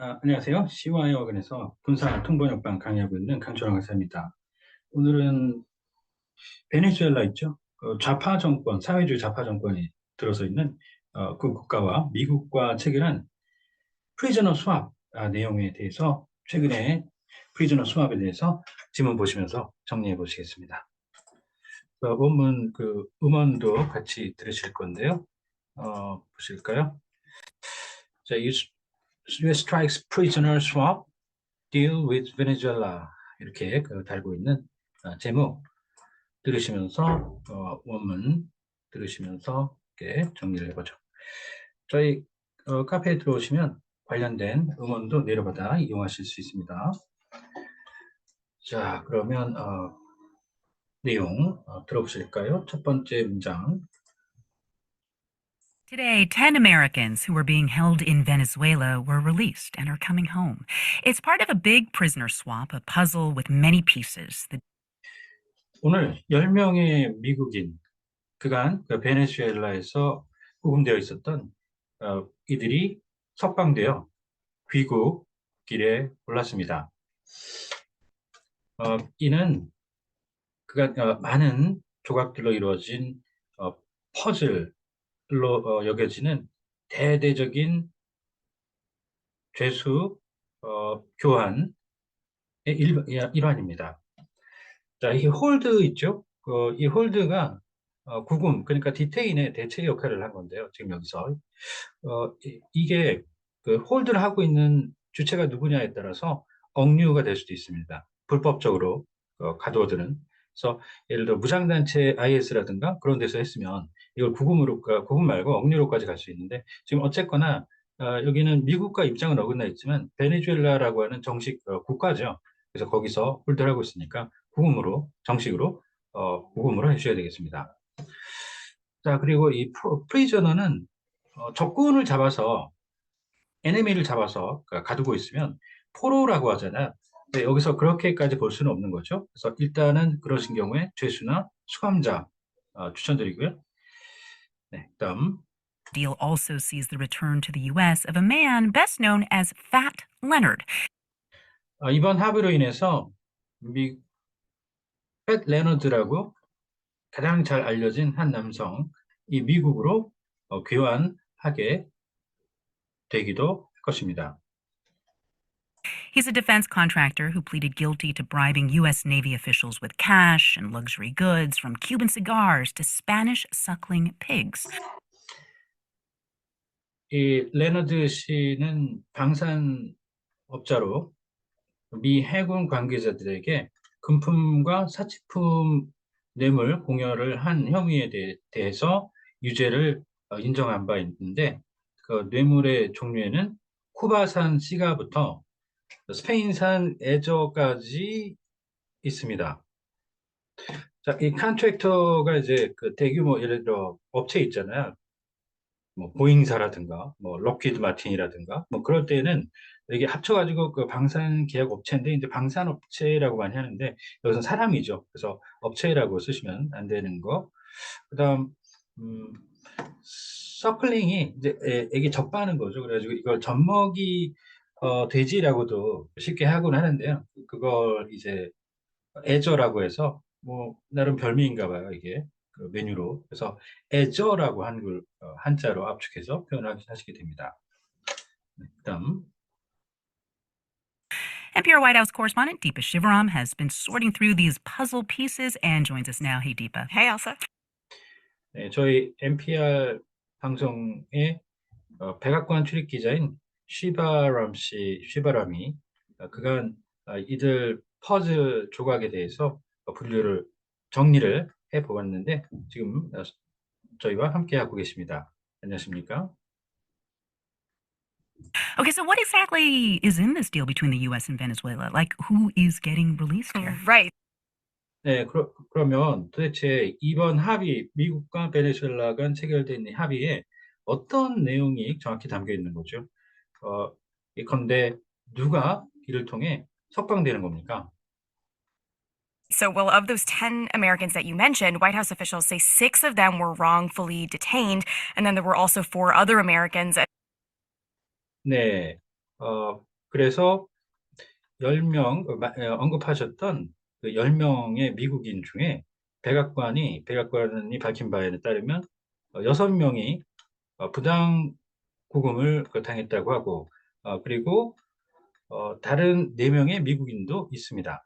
안녕하세요. 시와여근에서 군사 통번역반 강의하고 있는 강철원 강사입니다. 오늘은 베네수엘라 있죠? 그 좌파 정권, 사회주의 좌파 정권이 들어서 있는 그 국가와 미국과 체결한 프리저너 스왑 내용에 대해서 최근에 프리저너 스왑에 대해서 지문 보시면서 정리해 보시겠습니다. 원문 그 음원도 같이 들으실 건데요. 보실까요? 자, US strikes prisoner swap Deal with Venezuela 이렇게 달고 있는 제목 들으시면서 원문 들으시면서 이렇게 정리를 해보죠. 저희 카페에 들어오시면 관련된 음원도 내려받아 이용하실 수 있습니다. 자, 그러면 내용 들어보실까요? 첫 번째 문장. Today, 10 Americans who were being held in Venezuela were released and are coming home. It's part of a big prisoner swap, a puzzle with many pieces. 오늘 10명의 미국인 그간 그 베네수엘라에서 구금되어 있었던 이들이 석방되어 귀국 길에 올랐습니다. 이는 그간 많은 조각들로 이루어진 퍼즐로 여겨지는 대대적인 죄수 교환의 일환입니다. 자, 이 홀드 있죠? 이 홀드가 구금, 그러니까 디테인의 대체 역할을 한 건데요. 지금 여기서 이게 그 홀드를 하고 있는 주체가 누구냐에 따라서 억류가 될 수도 있습니다. 불법적으로 가두어두는. 그래서 예를 들어 무장단체 IS라든가 그런 데서 했으면 이걸 구금 말고 억류로까지 갈 수 있는데 지금 어쨌거나 여기는 미국과 입장은 어긋나 있지만 베네수엘라라고 하는 정식 국가죠. 그래서 거기서 홀드를 하고 있으니까 정식으로 구금으로 해주셔야 되겠습니다. 자, 그리고 이 프리저너는 적군을 잡아서 에네미를 잡아서 가두고 있으면 포로라고 하잖아요. 근데 여기서 그렇게까지 볼 수는 없는 거죠. 그래서 일단은 그러신 경우에 죄수나 수감자 추천드리고요. 네, 다음. Deal also sees the return to the U.S. of a man best known as Fat Leonard. 이번 합의로 인해서 팻 레너드라고 가장 잘 알려진 한 남성이 미국으로 귀환하게 되기도 할 것입니다. He's a defense contractor who pleaded guilty to bribing U.S. Navy officials with cash and luxury goods, from Cuban cigars to Spanish suckling pigs. 이 레너드 씨는 방산업자로 미 해군 관계자들에게 금품과 사치품 뇌물 공여를 한 혐의에 대해서 유죄를 인정한 바 있는데 그 뇌물의 종류에는 쿠바산 시가부터 스페인산 애저까지 있습니다. 자, 이 컨트랙터가 이제 그 대규모 예를 들어 업체 있잖아요. 뭐 보잉사라든가 뭐 록히드 마틴이라든가 뭐 그럴 때는 이게 합쳐가지고 그 방산 계약 업체인데 이제 방산 업체라고 많이 하는데 여기서 사람이죠. 그래서 업체라고 쓰시면 안 되는 거. 그다음 음, 서클링이 이제 애기 젖바는 거죠. 그래가지고 이걸 젖먹이 돼지라고도 쉽게 하곤 하는데요. 그걸 이제 애저라고 해서 뭐 나름 별미인가 봐요 이게 그 메뉴로. 그래서 애저라고 한자로 압축해서 표현하시게 됩니다. 네, 그다음. NPR White House correspondent Deepa Shivaram has been sorting through these puzzle pieces and joins us now. Hey, Deepa. Hey, Elsa. 네, 저희 NPR 방송의 백악관 출입 기자인 쉬바람이 그간 이들 퍼즐 조각에 대해서 정리를 해 보았는데 지금 저희와 함께 하고 계십니다. 안녕하십니까? Okay, so what exactly is in this deal between the U.S. and Venezuela? Like, who is getting released here? Right. 네, 그러면 도대체 이번 합의, 미국과 베네수엘라 간 체결된 이 합의에 어떤 내용이 정확히 담겨 있는 거죠? 예컨대 누가 이를 통해 석방되는 겁니까? So, well, of those 10 Americans that you mentioned, White House officials say 6 of them were wrongfully detained, and then there were also 4 other Americans. 네, 어, 그래서 10명, 언급하셨던 그 10명의 미국인 중에 백악관이 밝힌 바에 따르면 6명이 부당 구금을 당했다고 하고, 그리고 다른 4명의 미국인도 있습니다.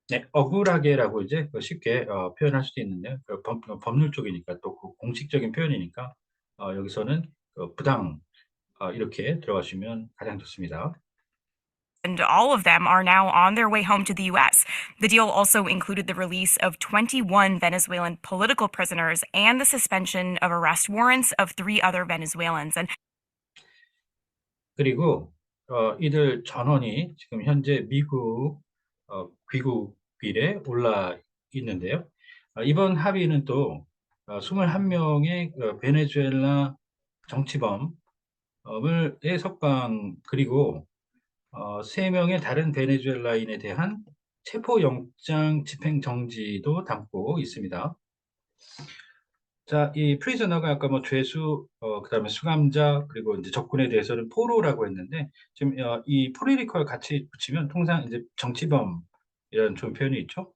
네, 억울하게라고 이제 쉽게 표현할 수도 있는데, 법률 쪽이니까 또 공식적인 표현이니까 여기서는 부당 이렇게 들어가시면 가장 좋습니다. And all of them are now on their way home to the US. The deal also included the release of 21 Venezuelan political prisoners and the suspension of arrest warrants of 3 other Venezuelans. And 그리고 이들 전원이 지금 현재 미국 귀국길에 올라 있는데요. 이번 합의는 또 21명의 베네수엘라 정치범의 석방, 그리고 3명의 다른 베네수엘라인에 대한 체포영장 집행정지도 담고 있습니다. 자, 이 프리즈너가 아까 뭐 죄수, 그다음에 수감자, 그리고 이제 적군에 대해서는 포로라고 했는데, 지금 이 포리리컬 같이 붙이면 통상 이제 정치범 이런 좋은 표현이 있죠.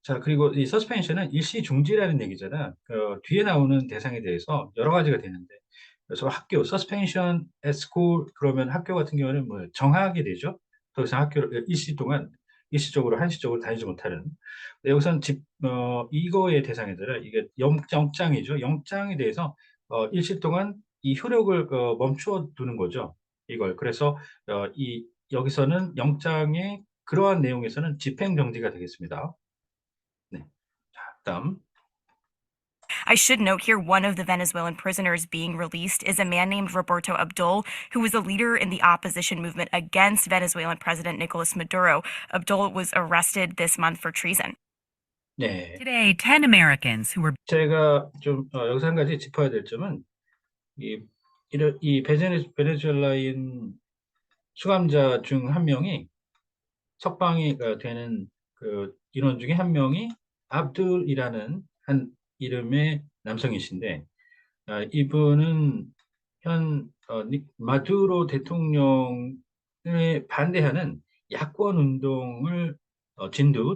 자, 그리고 이 서스펜션은 일시 중지라는 얘기잖아. 뒤에 나오는 대상에 대해서 여러 가지가 되는데, 그래서 학교, 서스펜션, 에스콜, 그러면 학교 같은 경우는 뭐 정하게 되죠. 더 이상 학교를 일시 동안 일시적으로 한시적으로 다니지 못하는. 여기서는 이거의 대상이더라. 이게 영장이죠. 영장에 대해서 일시 동안 이 효력을 멈추어 두는 거죠. 이걸. 그래서 여기서는 영장의 그러한 내용에서는 집행정지가 되겠습니다. 네. 자, 다음. I should note here one of the Venezuelan prisoners being released is a man named Roberto Abdul, who was a leader in the opposition movement against Venezuelan President Nicolas Maduro. Abdul was arrested this month for treason. 네. Today, 10 Americans who were 제가 좀 여기서 한 가지 짚어야 될 점은 이 베네수엘라인 수감자 중 한 명이 석방이 되는 그 인원 중에 한 명이 압둘이라는 한 이름의 남성이신데, 이분은 마두로 대통령에 반대하는 야권 운동을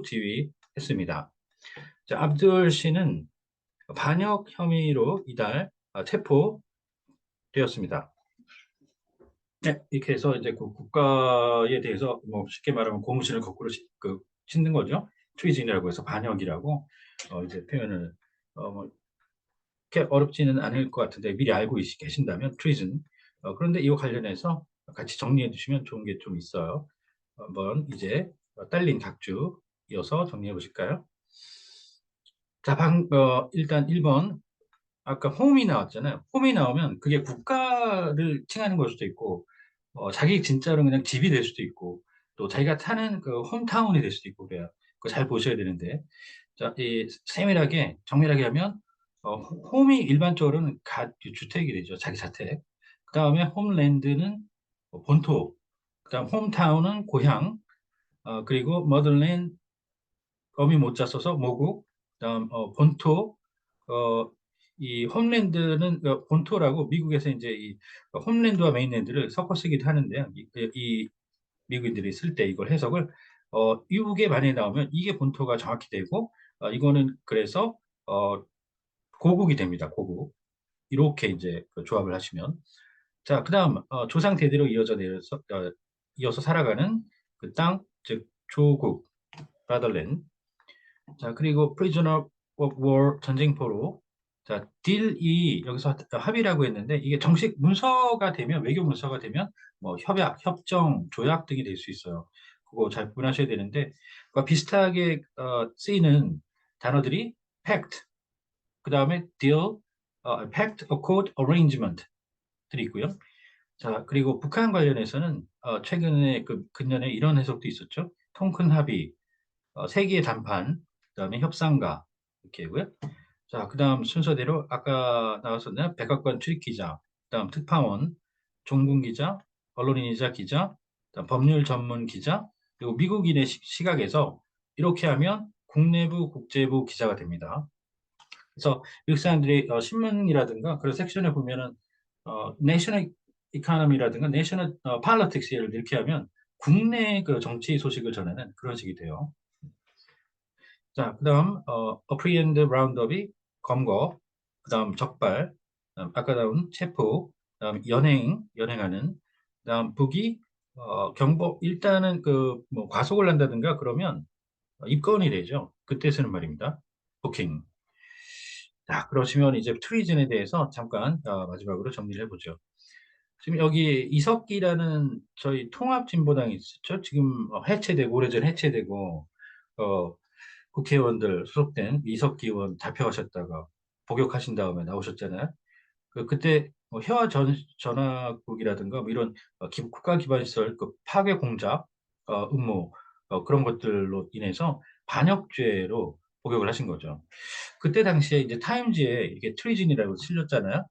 지휘했습니다. 자, 압둘 씨는 반역 혐의로 이달 체포되었습니다. 네, 이렇게 해서 이제 그 국가에 대해서 뭐 쉽게 말하면 고무신을 거꾸로 신는 거죠. 트리즌이라고 해서 반역이라고 이제 표현을 뭐 그렇게 어렵지는 않을 것 같은데 미리 알고 계신다면 트리즌. 그런데 이거 관련해서 같이 정리해 주시면 좋은 게 좀 있어요. 한번 이제 딸린 각주 이어서 정리해 보실까요? 자, 일단 1번 아까 홈이 나왔잖아요. 홈이 나오면 그게 국가를 칭하는 걸 수도 있고, 자기 진짜로 그냥 집이 될 수도 있고, 또 자기가 타는 그 홈타운이 될 수도 있고, 그래요. 그거 잘 보셔야 되는데. 자, 정밀하게 하면, 홈이 일반적으로는 주택이 되죠. 자기 자택. 그 다음에 홈랜드는 본토. 그 다음 홈타운은 고향. 그리고 머들랜드, 어미 못자 써서 모국. 그 다음 본토. 어, 이 홈랜드는 본토라고 미국에서 이제 이 홈랜드와 메인랜드를 섞어 쓰기도 하는데요. 이 미국인들이 쓸 때 이걸 해석을 이게 만약에 나오면 이게 본토가 정확히 되고, 이거는 그래서 고국이 됩니다. 고국. 이렇게 이제 그 조합을 하시면, 자, 그다음 조상 대대로 이어서 살아가는 그 땅, 즉 조국, fatherland. 자, 그리고 prisoner of war, 전쟁포로. 자, 딜이 여기서 합의라고 했는데, 이게 정식 문서가 되면, 외교 문서가 되면, 뭐, 협약, 협정, 조약 등이 될 수 있어요. 그거 잘 구분하셔야 되는데, 그과 비슷하게 쓰이는 단어들이 pact, 그 다음에 deal, pact, accord, arrangement 들이 있고요. 자, 그리고 북한 관련해서는 최근에 근년에 이런 해석도 있었죠. 통큰 합의, 세기의 단판, 그다음에 협상가 이렇게고요. 자, 그다음 순서대로 아까 나왔었나요? 백악관 출입 기자, 그다음 특파원, 종군 기자, 언론인이자 기자, 그다음 법률 전문 기자, 그리고 미국인의 시각에서 이렇게 하면 국내부, 국제부 기자가 됩니다. 그래서 미국 사람들이 신문이라든가 그런 섹션에 보면은 내셔널 이코노미라든가 내셔널 팔리틱스 예를 이렇게 하면 국내 그 정치 소식을 전하는 그런 식이 돼요. 자, 그다음 어프리엔드 라운드업이 검거, 그다음 적발, 그다음 아까 나온 체포, 그다음 연행하는, 그다음 북이 경보 일단은 그 뭐 과속을 한다든가 그러면 입건이 되죠. 그때 쓰는 말입니다. 부킹. 자, 그러시면 이제 트리즌에 대해서 잠깐 마지막으로 정리를 해보죠. 지금 여기 이석기라는 저희 통합진보당이 있었죠. 지금 해체되고 오래전 해체되고 어, 국회의원들 소속된 이석기 의원 잡혀가셨다가 복역하신 다음에 나오셨잖아요. 그때 뭐 해와 전화국이라든가 뭐 이런 국가 기반 시설 그 파괴 공작 음모 그런 것들로 인해서 반역죄로 복역을 하신 거죠. 그때 당시에 이제 타임지에 이게 트리즌이라고 실렸잖아요.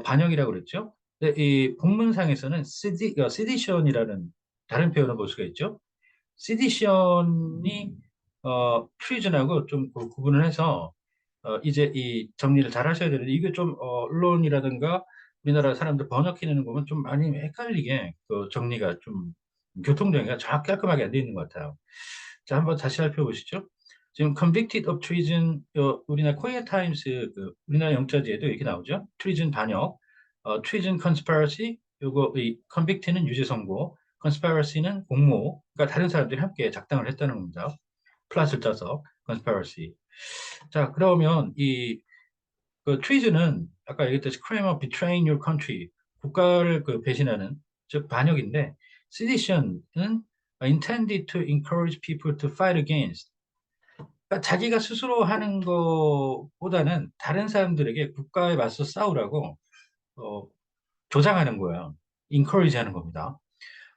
반역이라고 그랬죠. 근데 이 본문상에서는 시디션이라는 다른 표현을 볼 수가 있죠. 시디션이 트리즌하고 좀 구분을 해서 이제 이 정리를 잘 하셔야 되는데 이게 좀 언론이라든가 우리나라 사람들 번역해내는 거면 좀 많이 헷갈리게 그 정리가 좀 교통정리가 정확 깔끔하게 안 돼 있는 것 같아요. 자, 한번 다시 살펴보시죠. 지금 convicted of treason 우리나라 코리아 타임스 그 우리나라 영자지에도 이렇게 나오죠. treason 반역, treason conspiracy 요거 이 convict는 유죄 선고, conspiracy는 공모, 그러니까 다른 사람들이 함께 작당을 했다는 겁니다. 플러스를 짜서 conspiracy. 자, 그러면 그 treason은 아까 얘기했듯이 crime of betraying your country, 국가를 그 배신하는 즉 반역인데 sedition은 intended to encourage people to fight against. 그러니까 자기가 스스로 하는 것보다는 다른 사람들에게 국가에 맞서 싸우라고 어, 조장하는 거예요. encourage 하는 겁니다.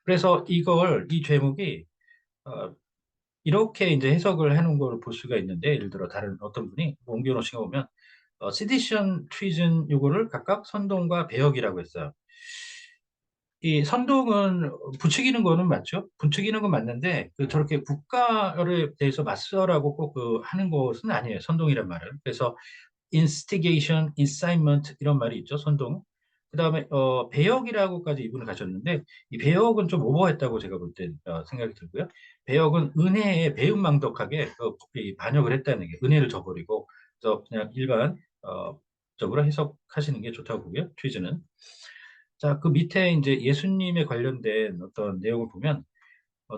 그래서 이 제목이 어, 이렇게 이제 해석을 해놓은 걸 볼 수가 있는데, 예를 들어 다른 어떤 분이 뭐 옮겨놓으시가 보면, 시디션, 트리즌 요거를 각각 선동과 배역이라고 했어요. 이 선동은 부추기는 거는 맞죠? 부추기는 건 맞는데, 저렇게 국가를 대해서 맞서라고 꼭 하는 것은 아니에요. 선동이란 말은. 그래서 instigation, incitement 이런 말이 있죠. 선동. 그다음에 배역이라고까지 이분을 가졌는데 이 배역은 좀 오버했다고 제가 볼 때 생각이 들고요. 배역은 은혜에 배은망덕하게 이 반역을 했다는 게 은혜를 저버리고 그래서 그냥 일반 적으로 해석하시는 게 좋다고 보고요. 취지는 자, 그 밑에 이제 예수님에 관련된 어떤 내용을 보면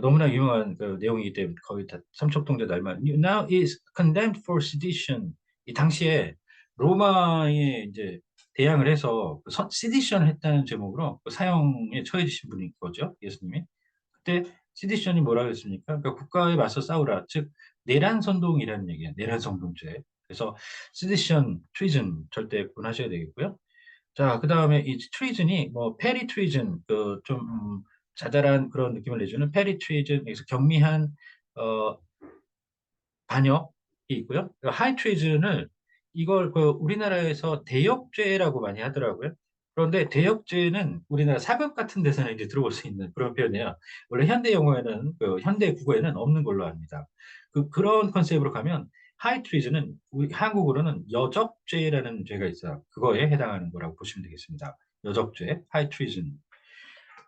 너무나 유명한 그 내용이기 때문에 거의 다 삼척동자 날만 now is condemned for sedition 이 당시에 로마에 이제 대항을 해서 시디션 했다는 제목으로 그 사형에 처해지신 분인 거죠 예수님이 그때 시디션이 뭐라고 했습니까? 그러니까 국가에 맞서 싸우라 즉 내란 선동이라는 얘기예요 내란 선동죄 그래서 시디션, 트리즌 절대 구분하셔야 되겠고요. 자, 그 다음에 이 트리즌이 뭐 페리 트리즌 그좀 자잘한 그런 느낌을 내주는 페리 트리즌 여기서 경미한 어, 반역이 있고요. 하이 트리즌을 이걸 그 우리나라에서 대역죄라고 많이 하더라고요. 그런데 대역죄는 우리나라 사극 같은 데서는 이제 들어볼 수 있는 그런 표현이에요. 원래 현대 영어에는 현대 국어에는 없는 걸로 압니다. 그런 컨셉으로 가면 하이 트리즌은 우리 한국어로는 여적죄라는 죄가 있어요. 그거에 해당하는 거라고 보시면 되겠습니다. 여적죄, 하이 트리즌.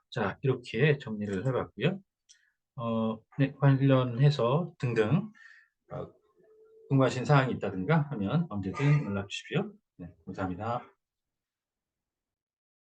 자, 이렇게 정리를 해봤고요. 네, 관련해서 등등 궁금하신 사항이 있다든가 하면 언제든 연락 주십시오. 네, 감사합니다.